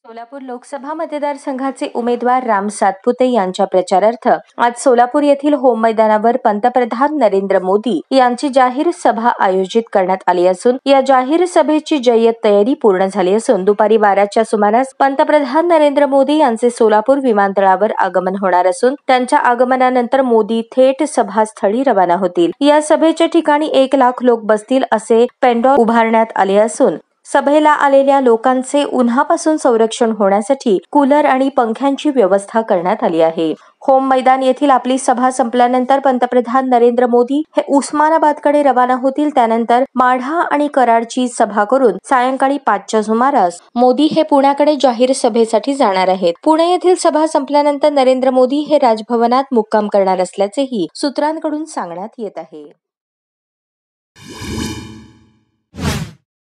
सोलापूर लोकसभा मतदारसंघाचे उमेदवार राम सातपुते यांच्या प्रचारार्थ आज सोलापूर येथील होम मैदानावर पंतप्रधान नरेंद्र मोदी यांची जाहीर सभा आयोजित करण्यात आली असून या जाहीर सभेची जय्यत तयारी पूर्ण झाली असून दुपारी 12च्या सुमारास पंतप्रधान नरेंद्र मोदी यांचे सोलापूर विमानतळावर आगमन होणार असून त्यांच्या आगमनानंतर मोदी थेट सभास्थळी रवाना होतील। या सभेच्या ठिकाणी 1 लाख लोक बसतील असे पेंडॉल उभारण्यात आले असून सभेला आलेल्या लोकांचे उन्हापासून संरक्षण होण्यासाठी कूलर आणि पंख्यांची व्यवस्था करण्यात आली आहे। होम मैदान येथील आपली सभा संपल्यानंतर पंतप्रधान नरेंद्र मोदी हे उस्मानाबादकडे रवाना होतील। त्यानंतर माढा आणि कराडची सभा करून सायंकाळी 5च्या सुमारास मोदी हे पुण्याकडे जाहीर सभेसाठी जाणार आहेत। पुणे येथील सभा संपल्यानंतर नरेंद्र मोदी हे राजभवनात मुक्काम करणार असल्याचेही सूत्रांकडून सांगण्यात येत आहे।